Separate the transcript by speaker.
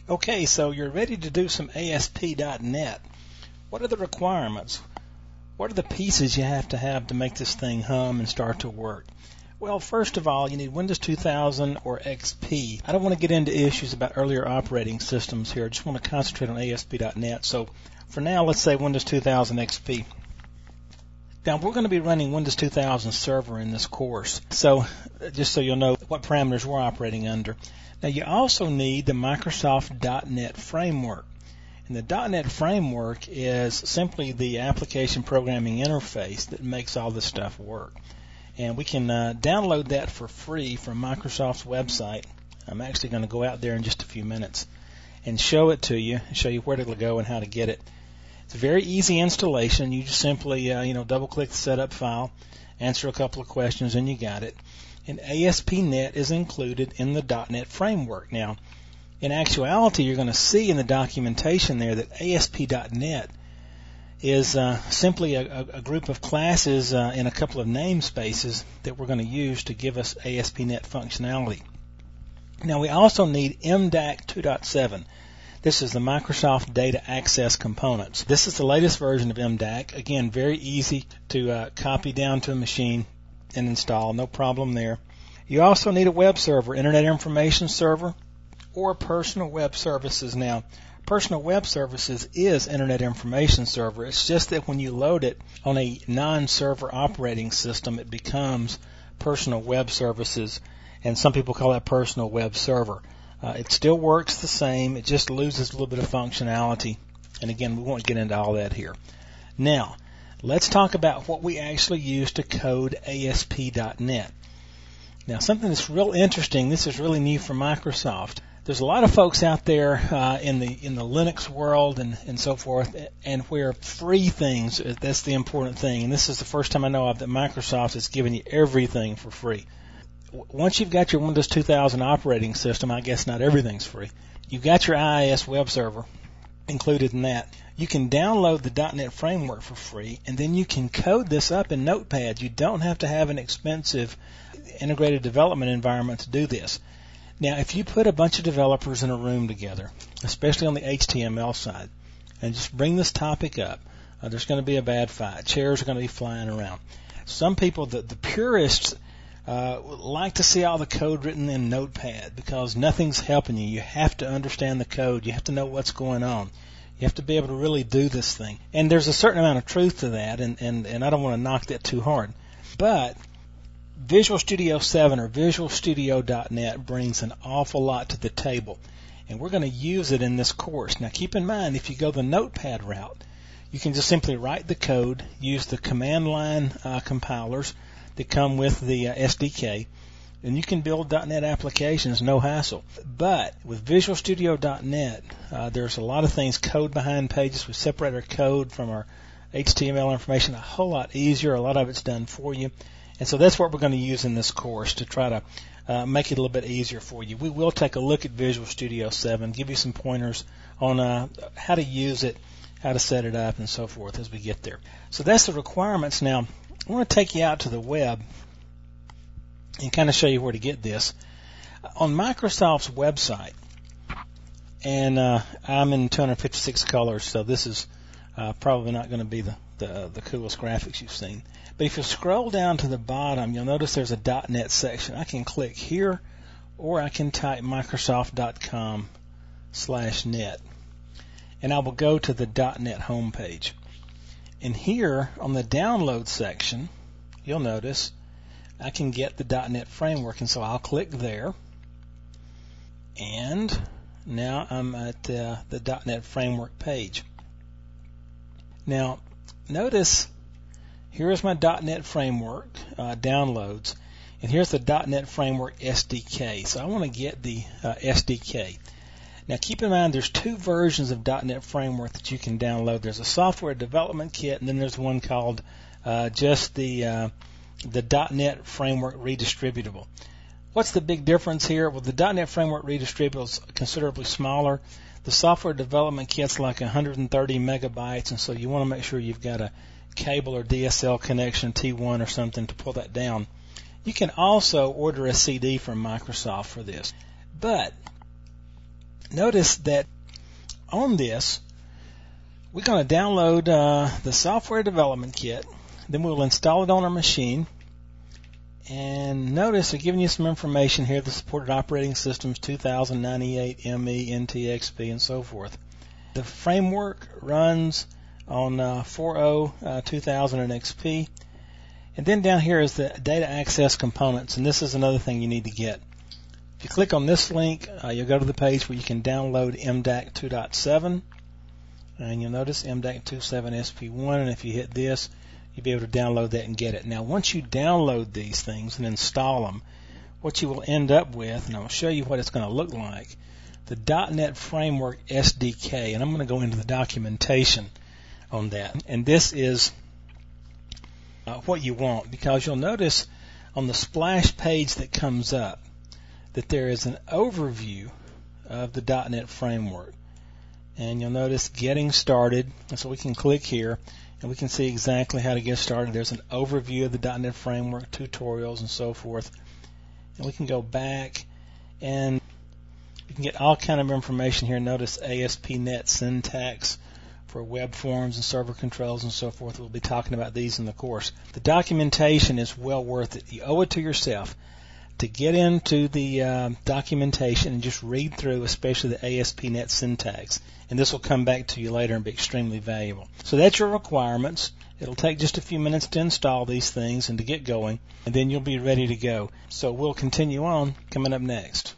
Speaker 1: Okay, so you're ready to do some ASP.NET. What are the requirements? What are the pieces you have to make this thing hum and start to work? Well, first of all, you need Windows 2000 or XP. I don't want to get into issues about earlier operating systems here. I just want to concentrate on ASP.NET. So for now, let's say Windows 2000 XP. Now, we're going to be running Windows 2000 Server in this course. So just so you'll know what parameters we're operating under. Now, you also need the Microsoft .NET Framework. And the .NET Framework is simply the application programming interface that makes all this stuff work. And we can download that for free from Microsoft's website. I'm actually going to go out there in just a few minutes and show it to you, show you where to go and how to get it. It's a very easy installation. You just simply double-click the setup file, answer a couple of questions, and you got it. And ASP.NET is included in the .NET Framework. Now, in actuality, you're going to see in the documentation there that ASP.NET is simply a group of classes in a couple of namespaces that we're going to use to give us ASP.NET functionality. Now, we also need MDAC 2.7. This is the Microsoft Data Access Components. This is the latest version of MDAC. Again, very easy to copy down to a machine and install, no problem there. You also need a web server, Internet Information Server, or Personal Web Services. Now, Personal Web Services is Internet Information Server. It's just that when you load it on a non-server operating system, it becomes Personal Web Services, and some people call that Personal Web Server. It still works the same. It just loses a little bit of functionality. And again, we won't get into all that here. Now, let's talk about what we actually use to code ASP.NET. Now, something that's real interesting, this is really new for Microsoft. There's a lot of folks out there in the Linux world and so forth, and where free things, that's the important thing. And this is the first time I know of that Microsoft is giving you everything for free. Once you've got your Windows 2000 operating system, I guess not everything's free. You've got your IIS web server included in that. You can download the .NET Framework for free, and then you can code this up in Notepad. You don't have to have an expensive integrated development environment to do this. Now, if you put a bunch of developers in a room together, especially on the HTML side, and just bring this topic up, there's going to be a bad fight. Chairs are going to be flying around. Some people, the purists, like to see all the code written in Notepad because nothing's helping you. You have to understand the code. You have to know what's going on. You have to be able to really do this thing. And there's a certain amount of truth to that, and I don't want to knock that too hard. But Visual Studio 7 or Visual Studio.NET brings an awful lot to the table, and we're going to use it in this course. Now, keep in mind, if you go the Notepad route, you can just simply write the code, use the command line compilers that come with the SDK, and you can build .NET applications, no hassle. But with Visual Studio.NET, there's a lot of things, code behind pages. We separate our code from our HTML information a whole lot easier. A lot of it's done for you. And so that's what we're going to use in this course to try to make it a little bit easier for you. We will take a look at Visual Studio 7, give you some pointers on how to use it, how to set it up, and so forth as we get there. So that's the requirements. Now, I want to take you out to the web and kind of show you where to get this. On Microsoft's website, and I'm in 256 colors, so this is probably not going to be the coolest graphics you've seen. But if you scroll down to the bottom, you'll notice there's a .NET section. I can click here, or I can type Microsoft.com/net, and I will go to the .NET homepage. And here on the download section, you'll notice I can get the .NET Framework, and so I'll click there, and now I'm at the .NET Framework page. Now, notice here is my .NET Framework downloads, and here's the .NET Framework SDK. So I want to get the SDK. Now, keep in mind there's two versions of .NET Framework that you can download. There's a software development kit, and then there's one called just the .NET Framework Redistributable. What's the big difference here? Well, the .NET Framework Redistributable is considerably smaller. The software development kit's like 130 megabytes, and so you want to make sure you've got a cable or DSL connection, T1 or something, to pull that down. You can also order a CD from Microsoft for this. But notice that on this, we're going to download the software development kit. Then we'll install it on our machine. And notice they're giving you some information here. The supported operating systems, 2098, ME, NTXP, and so forth. The framework runs on 4.0, 2000 and XP. And then down here is the data access components, and this is another thing you need to get. If you click on this link, you'll go to the page where you can download MDAC 2.7, and you'll notice MDAC 2.7 SP1, and if you hit this, you'll be able to download that and get it. Now, once you download these things and install them, what you will end up with, and I'll show you what it's going to look like, the Dotnet Framework Sdk, and I'm going to go into the documentation on that. And this is what you want, because you'll notice on the splash page that comes up that there is an overview of the Dotnet Framework. And you'll notice Getting Started, and so we can click here and we can see exactly how to get started. There's an overview of the .NET Framework, tutorials, and so forth. And we can go back and we can get all kind of information here. Notice ASP.NET syntax for web forms and server controls and so forth. We'll be talking about these in the course. The documentation is well worth it. You owe it to yourself to get into the documentation and just read through, especially the ASP.NET syntax. And this will come back to you later and be extremely valuable. So that's your requirements. It'll take just a few minutes to install these things and to get going, and then you'll be ready to go. So we'll continue on coming up next.